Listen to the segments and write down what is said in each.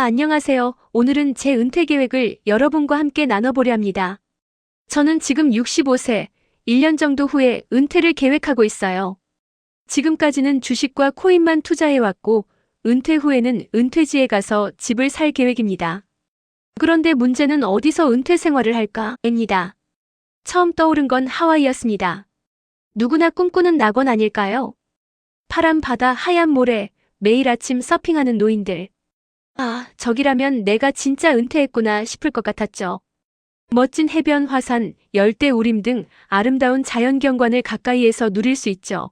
안녕하세요. 오늘은 제 은퇴 계획을 여러분과 함께 나눠보려 합니다. 저는 지금 65세, 1년 정도 후에 은퇴를 계획하고 있어요. 지금까지는 주식과 코인만 투자해왔고, 은퇴 후에는 은퇴지에 가서 집을 살 계획입니다. 그런데 문제는 어디서 은퇴 생활을 할까?입니다. 처음 떠오른 건 하와이였습니다. 누구나 꿈꾸는 낙원 아닐까요? 파란 바다, 하얀 모래, 매일 아침 서핑하는 노인들. 저기라면 내가 진짜 은퇴했구나 싶을 것 같았죠. 멋진 해변, 화산, 열대 우림 등 아름다운 자연 경관을 가까이에서 누릴 수 있죠.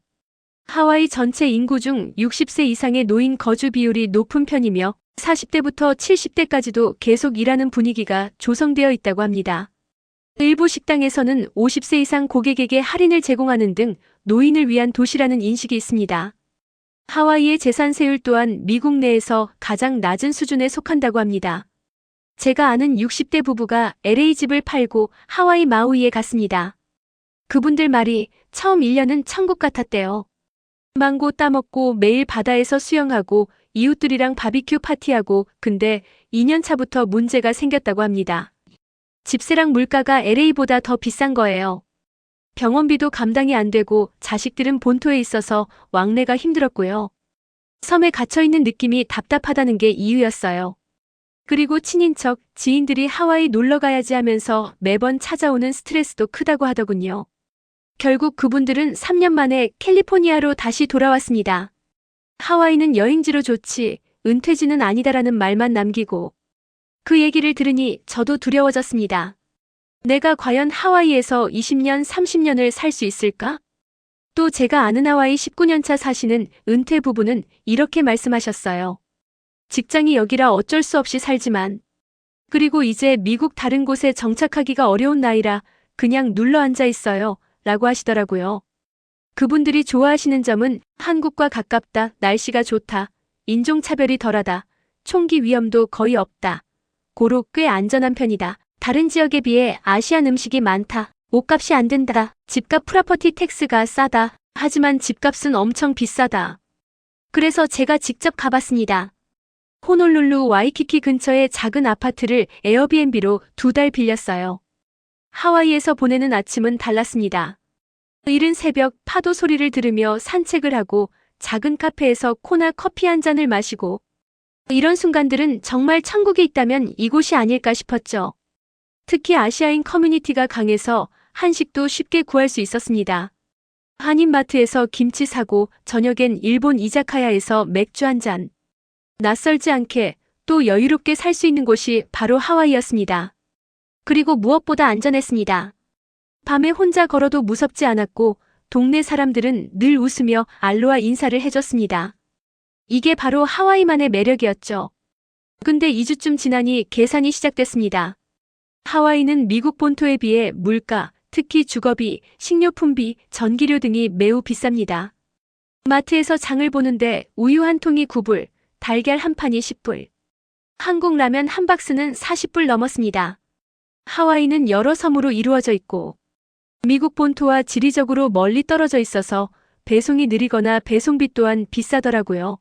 하와이 전체 인구 중 60세 이상의 노인 거주 비율이 높은 편이며 40대부터 70대까지도 계속 일하는 분위기가 조성되어 있다고 합니다. 일부 식당에서는 50세 이상 고객에게 할인을 제공하는 등 노인을 위한 도시라는 인식이 있습니다. 하와이의 재산세율 또한 미국 내에서 가장 낮은 수준에 속한다고 합니다. 제가 아는 60대 부부가 LA 집을 팔고 하와이 마우이에 갔습니다. 그분들 말이 처음 1년은 천국 같았대요. 망고 따먹고 매일 바다에서 수영하고 이웃들이랑 바비큐 파티하고, 근데 2년 차부터 문제가 생겼다고 합니다. 집세랑 물가가 LA보다 더 비싼 거예요. 병원비도 감당이 안 되고 자식들은 본토에 있어서 왕래가 힘들었고요. 섬에 갇혀있는 느낌이 답답하다는 게 이유였어요. 그리고 친인척, 지인들이 하와이 놀러 가야지 하면서 매번 찾아오는 스트레스도 크다고 하더군요. 결국 그분들은 3년 만에 캘리포니아로 다시 돌아왔습니다. 하와이는 여행지로 좋지 은퇴지는 아니다라는 말만 남기고, 그 얘기를 들으니 저도 두려워졌습니다. 내가 과연 하와이에서 20년, 30년을 살 수 있을까? 또 제가 아는 하와이 19년차 사시는 은퇴 부부는 이렇게 말씀하셨어요. 직장이 여기라 어쩔 수 없이 살지만, 그리고 이제 미국 다른 곳에 정착하기가 어려운 나이라 그냥 눌러 앉아 있어요 라고 하시더라고요. 그분들이 좋아하시는 점은 한국과 가깝다, 날씨가 좋다, 인종차별이 덜하다, 총기 위험도 거의 없다, 고로 꽤 안전한 편이다, 다른 지역에 비해 아시안 음식이 많다, 옷값이 안 든다, 집값 프라퍼티 텍스가 싸다, 하지만 집값은 엄청 비싸다. 그래서 제가 직접 가봤습니다. 호놀룰루 와이키키 근처의 작은 아파트를 에어비앤비로 2달 빌렸어요. 하와이에서 보내는 아침은 달랐습니다. 이른 새벽 파도 소리를 들으며 산책을 하고 작은 카페에서 코나 커피 한 잔을 마시고, 이런 순간들은 정말 천국에 있다면 이곳이 아닐까 싶었죠. 특히 아시아인 커뮤니티가 강해서 한식도 쉽게 구할 수 있었습니다. 한인마트에서 김치 사고 저녁엔 일본 이자카야에서 맥주 한 잔. 낯설지 않게 또 여유롭게 살 수 있는 곳이 바로 하와이였습니다. 그리고 무엇보다 안전했습니다. 밤에 혼자 걸어도 무섭지 않았고 동네 사람들은 늘 웃으며 알로하 인사를 해줬습니다. 이게 바로 하와이만의 매력이었죠. 근데 2주쯤 지나니 계산이 시작됐습니다. 하와이는 미국 본토에 비해 물가, 특히 주거비, 식료품비, 전기료 등이 매우 비쌉니다. 마트에서 장을 보는데 우유 한 통이 9불, 달걀 한 판이 10불. 한국 라면 한 박스는 40불 넘었습니다. 하와이는 여러 섬으로 이루어져 있고 미국 본토와 지리적으로 멀리 떨어져 있어서 배송이 느리거나 배송비 또한 비싸더라고요.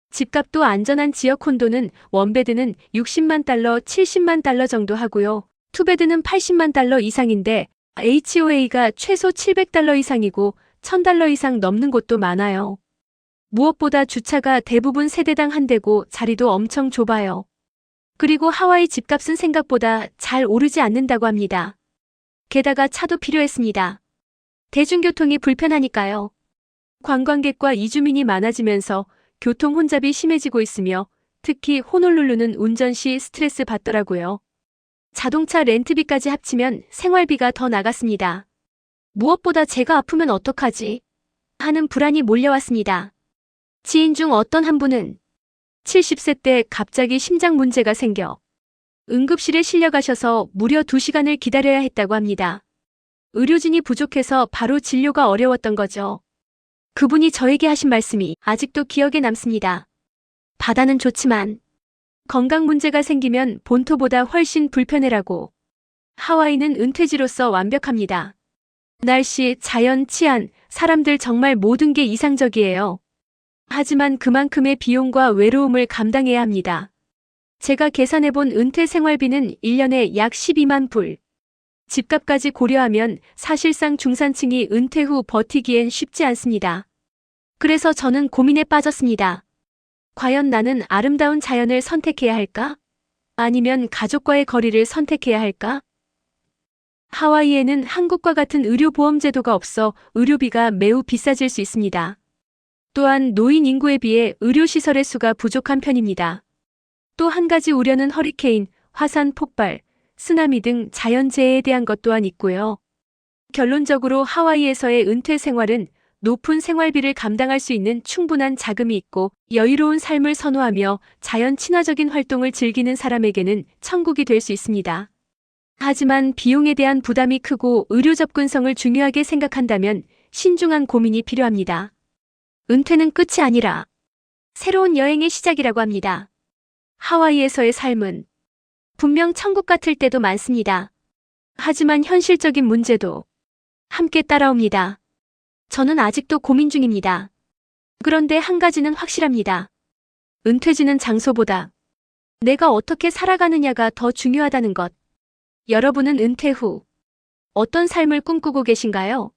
집값도 안전한 지역 콘도는 원베드는 60만 달러, 70만 달러 정도 하고요. 투베드는 80만 달러 이상인데 HOA가 최소 700달러 이상이고 1000달러 이상 넘는 곳도 많아요. 무엇보다 주차가 대부분 세대당 한 대고 자리도 엄청 좁아요. 그리고 하와이 집값은 생각보다 잘 오르지 않는다고 합니다. 게다가 차도 필요했습니다. 대중교통이 불편하니까요. 관광객과 이주민이 많아지면서 교통 혼잡이 심해지고 있으며 특히 호놀룰루는 운전 시 스트레스 받더라고요. 자동차 렌트비까지 합치면 생활비가 더 나갔습니다. 무엇보다 제가 아프면 어떡하지? 하는 불안이 몰려왔습니다. 지인 중 어떤 한 분은 70세 때 갑자기 심장 문제가 생겨 응급실에 실려가셔서 무려 2시간을 기다려야 했다고 합니다. 의료진이 부족해서 바로 진료가 어려웠던 거죠. 그분이 저에게 하신 말씀이 아직도 기억에 남습니다. 바다는 좋지만 건강 문제가 생기면 본토보다 훨씬 불편해라고. 하와이는 은퇴지로서 완벽합니다. 날씨, 자연, 치안, 사람들 정말 모든 게 이상적이에요. 하지만 그만큼의 비용과 외로움을 감당해야 합니다. 제가 계산해본 은퇴 생활비는 1년에 약 12만 불. 집값까지 고려하면 사실상 중산층이 은퇴 후 버티기엔 쉽지 않습니다. 그래서 저는 고민에 빠졌습니다. 과연 나는 아름다운 자연을 선택해야 할까? 아니면 가족과의 거리를 선택해야 할까? 하와이에는 한국과 같은 의료보험 제도가 없어 의료비가 매우 비싸질 수 있습니다. 또한 노인 인구에 비해 의료시설의 수가 부족한 편입니다. 또 한 가지 우려는 허리케인, 화산 폭발, 쓰나미 등 자연재해에 대한 것 또한 있고요. 결론적으로 하와이에서의 은퇴 생활은 높은 생활비를 감당할 수 있는 충분한 자금이 있고 여유로운 삶을 선호하며 자연 친화적인 활동을 즐기는 사람에게는 천국이 될 수 있습니다. 하지만 비용에 대한 부담이 크고 의료 접근성을 중요하게 생각한다면 신중한 고민이 필요합니다. 은퇴는 끝이 아니라 새로운 여행의 시작이라고 합니다. 하와이에서의 삶은 분명 천국 같을 때도 많습니다. 하지만 현실적인 문제도 함께 따라옵니다. 저는 아직도 고민 중입니다. 그런데 한 가지는 확실합니다. 은퇴지는 장소보다 내가 어떻게 살아가느냐가 더 중요하다는 것. 여러분은 은퇴 후 어떤 삶을 꿈꾸고 계신가요?